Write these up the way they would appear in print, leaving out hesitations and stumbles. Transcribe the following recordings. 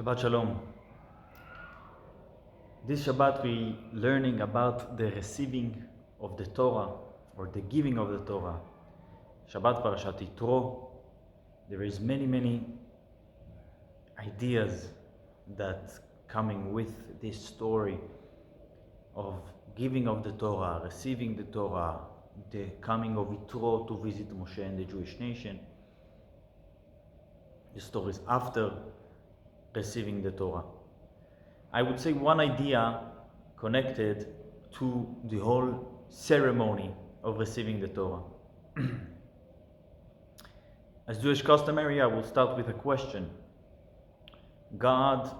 Shabbat Shalom. This Shabbat we learning about the receiving of the Torah or the giving of the Torah. Shabbat Parashat Yithro. There is many ideas that coming with this story of giving of the Torah, receiving the Torah, the coming of Yithro to visit Moshe and the Jewish nation. The story is after receiving the Torah. I would say one idea connected to the whole ceremony of receiving the Torah. As Jewish customary, I will start with a question. God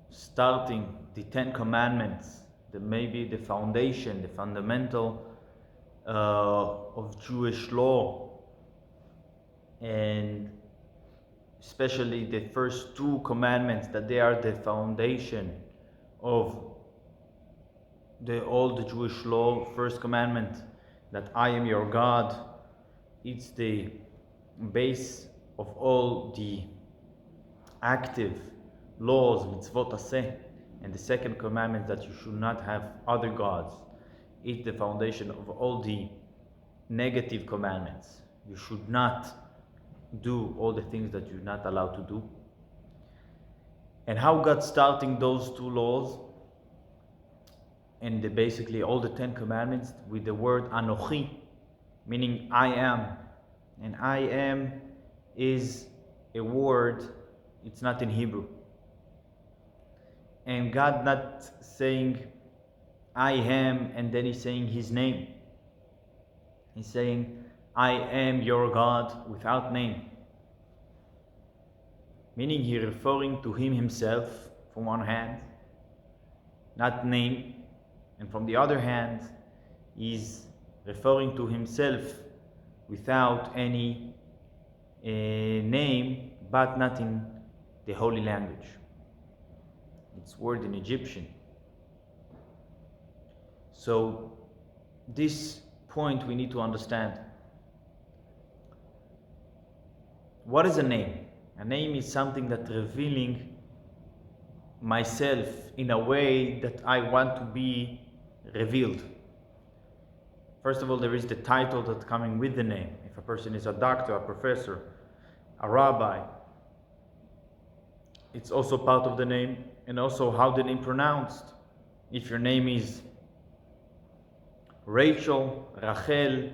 starting the 10 Commandments, maybe the foundation, the fundamental of Jewish law, and especially the first 2 commandments, that they are the foundation of all the Jewish law. First commandment, that I am your God, it's the base of all the active laws, Mitzvot aseh. And the second commandment, that you should not have other gods, it's the foundation of all the negative commandments. You should not do all the things that you're not allowed to do. And how God starting those 2 laws and basically all the 10 commandments with the word Anochi, meaning I am. And I am is a word, it's not in Hebrew. And God not saying I am and then he's saying his name. He's saying I am your God without name. Meaning he referring to him himself from one hand, not name. And from the other hand, he's referring to himself without any name, but not in the holy language. It's word in Egyptian. So this point we need to understand. What is a name? A name is something that revealing myself in a way that I want to be revealed. First of all, there is the title that's coming with the name. If a person is a doctor, a professor, a rabbi, it's also part of the name, and also how the name pronounced. If your name is Rachel, Rachel,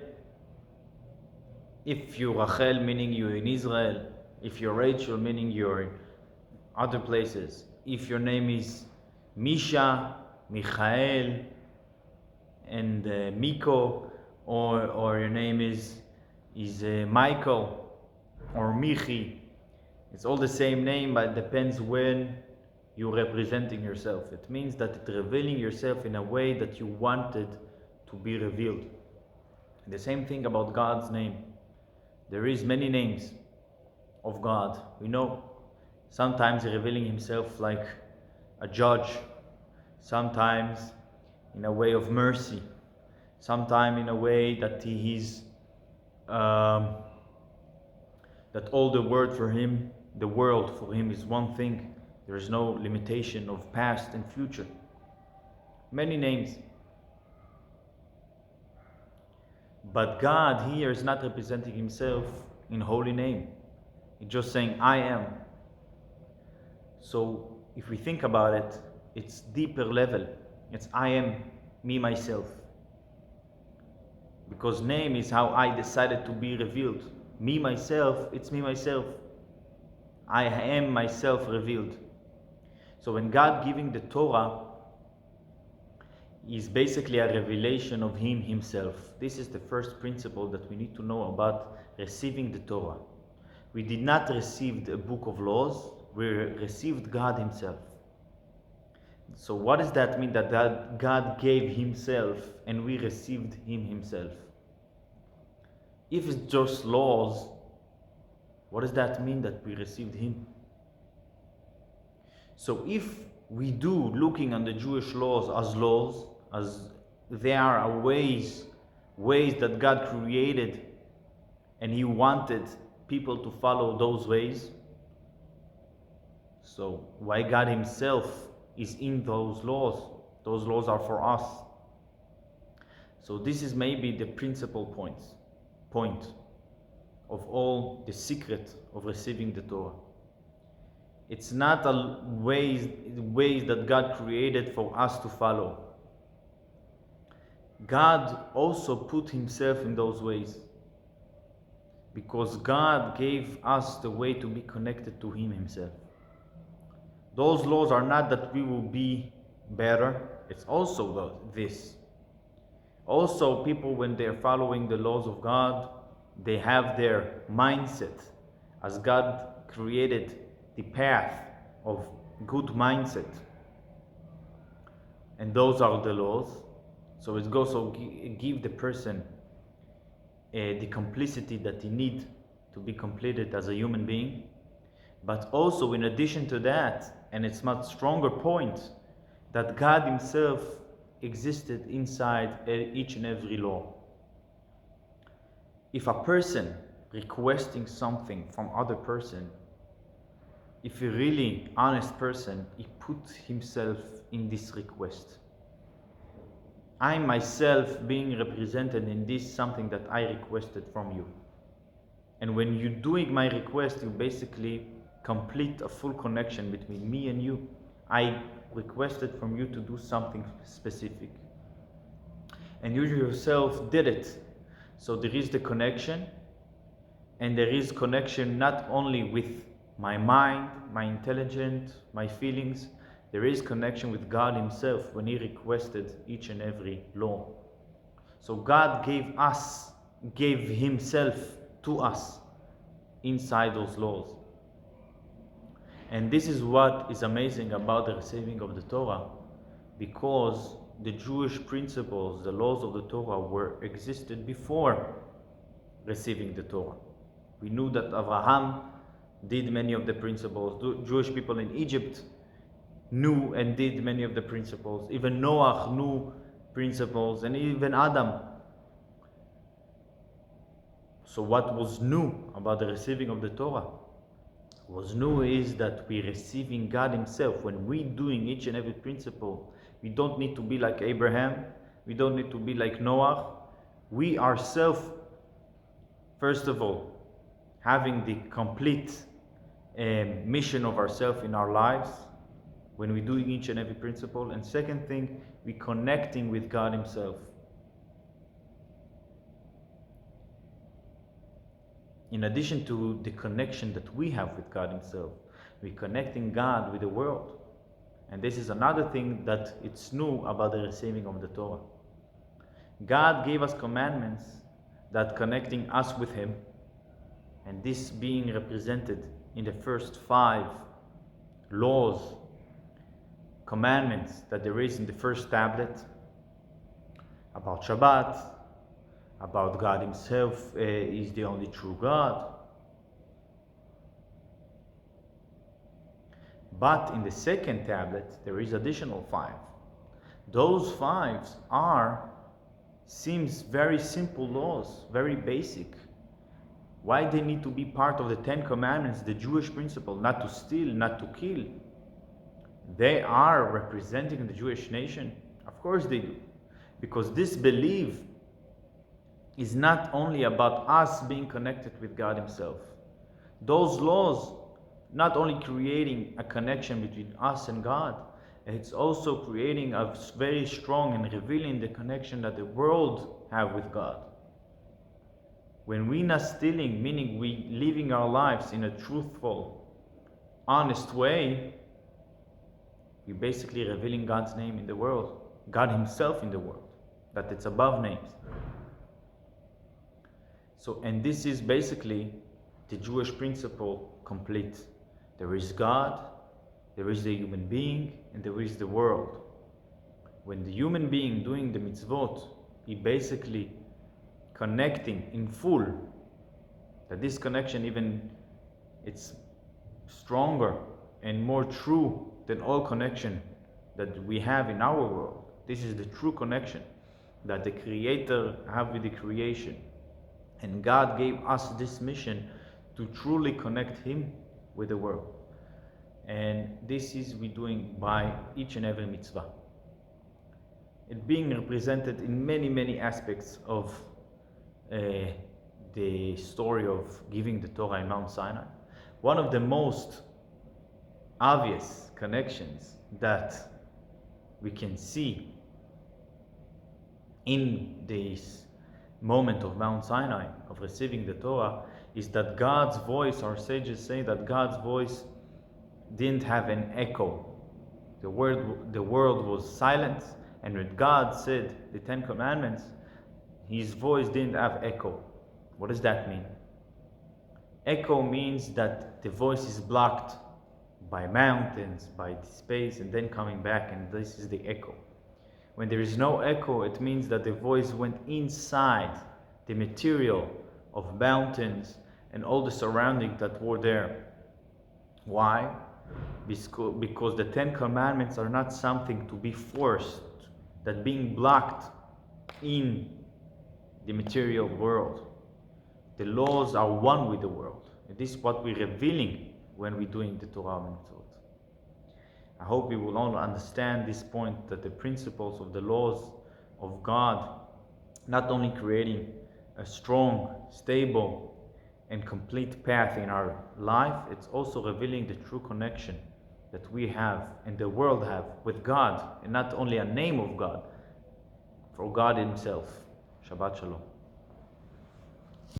if you're Rachel, meaning you're in Israel. If you're Rachel, meaning you're in other places. If your name is Misha, Michael, and Miko, or your name is Michael or Michi, it's all the same name, but it depends when you're representing yourself. It means that it's revealing yourself in a way that you wanted to be revealed. The same thing about God's name. There is many names of God. We know sometimes revealing himself like a judge, sometimes in a way of mercy, sometimes in a way that he is that all the world for him is one thing. There is no limitation of past and future. Many names. But God here is not representing himself in holy name. He's just saying I am. So if we think about it, it's deeper level. It's I am, me, myself. Because name is how I decided to be revealed. Me, myself, it's me, myself. I am myself revealed. So when God giving the Torah is basically a revelation of him himself. This is the first principle that we need to know about receiving the Torah. We did not receive a book of laws, we received God himself. So what does that mean, that God gave himself and we received him himself? If it's just laws, what does that mean, that we received him? So if we do looking on the Jewish laws as they are ways that God created and he wanted people to follow those ways, So why God himself is in those laws? Those laws are for us. So this is maybe the principal point of all the secret of receiving the Torah. It's not a ways that God created for us to follow. God also put himself in those ways, because God gave us the way to be connected to him himself. Those laws are not that we will be better, it's also this. Also, people, when they're following the laws of God, they have their mindset as God created the path of good mindset. And those are the laws. So it also give the person the complicity that he needs to be completed as a human being. But also, in addition to that, and it's much stronger point, that God himself existed inside each and every law. If a person requesting something from other person, if a really honest person, he puts himself in this request. I myself being represented in this something that I requested from you. And when you're doing my request, you basically complete a full connection between me and you. I requested from you to do something specific. And you yourself did it. So there is the connection, and there is connection not only with my mind, my intelligence, my feelings, there is connection with God himself when he requested each and every law. So God gave himself to us inside those laws. And this is what is amazing about the receiving of the Torah, because the Jewish principles, the laws of the Torah existed before receiving the Torah. We knew that Abraham did many of the principles. The Jewish people in Egypt knew and did many of the principles. Even Noah knew principles, and even Adam. So what was new about the receiving of the Torah? What's new is that we're receiving God himself. When we're doing each and every principle, we don't need to be like Abraham. We don't need to be like Noah. We ourselves, first of all, having the complete mission of ourselves in our lives when we're doing each and every principle. And second thing, we're connecting with God himself. In addition to the connection that we have with God himself, we're connecting God with the world. And this is another thing that it's new about the receiving of the Torah. God gave us commandments that connecting us with him, and this being represented in the first 5 laws, commandments that there is in the first tablet, about Shabbat, about God himself is the only true God. But in the second tablet, there is additional 5. Those 5s seems very simple laws, very basic. Why they need to be part of the 10 commandments, the Jewish principle, not to steal, not to kill? They are representing the Jewish nation. Of course they do. Because this belief is not only about us being connected with God himself. Those laws not only creating a connection between us and God, it's also creating a very strong and revealing the connection that the world have with God. When we not stealing, meaning we living our lives in a truthful, honest way, we basically revealing God's name in the world, God himself in the world, that it's above names. So, and this is basically the Jewish principle complete. There is God, there is the human being, and there is the world. When the human being doing the mitzvot, he basically connecting in full, that this connection even it's stronger and more true than all connection that we have in our world. This is the true connection that the Creator have with the creation. And God gave us this mission to truly connect him with the world. And this is we doing by each and every mitzvah. It being represented in many aspects of the story of giving the Torah in Mount Sinai. One of the most obvious connections that we can see in this moment of Mount Sinai, of receiving the Torah, is that God's voice, our sages say that God's voice didn't have an echo. The world was silent, and when God said the Ten Commandments, his voice didn't have echo. What does that mean? Echo means that the voice is blocked by mountains, by space, and then coming back, and this is the echo. When there is no echo, it means that the voice went inside the material of mountains and all the surroundings that were there. Why? Because the Ten Commandments are not something to be forced, that being blocked in the material world. The laws are one with the world. And this is what we're revealing when we're doing the Torah Mitzvot. I hope we will all understand this point, that the principles of the laws of God, not only creating a strong, stable, and complete path in our life, it's also revealing the true connection that we have and the world have with God, and not only a name of God, for God himself. Shabbat Shalom.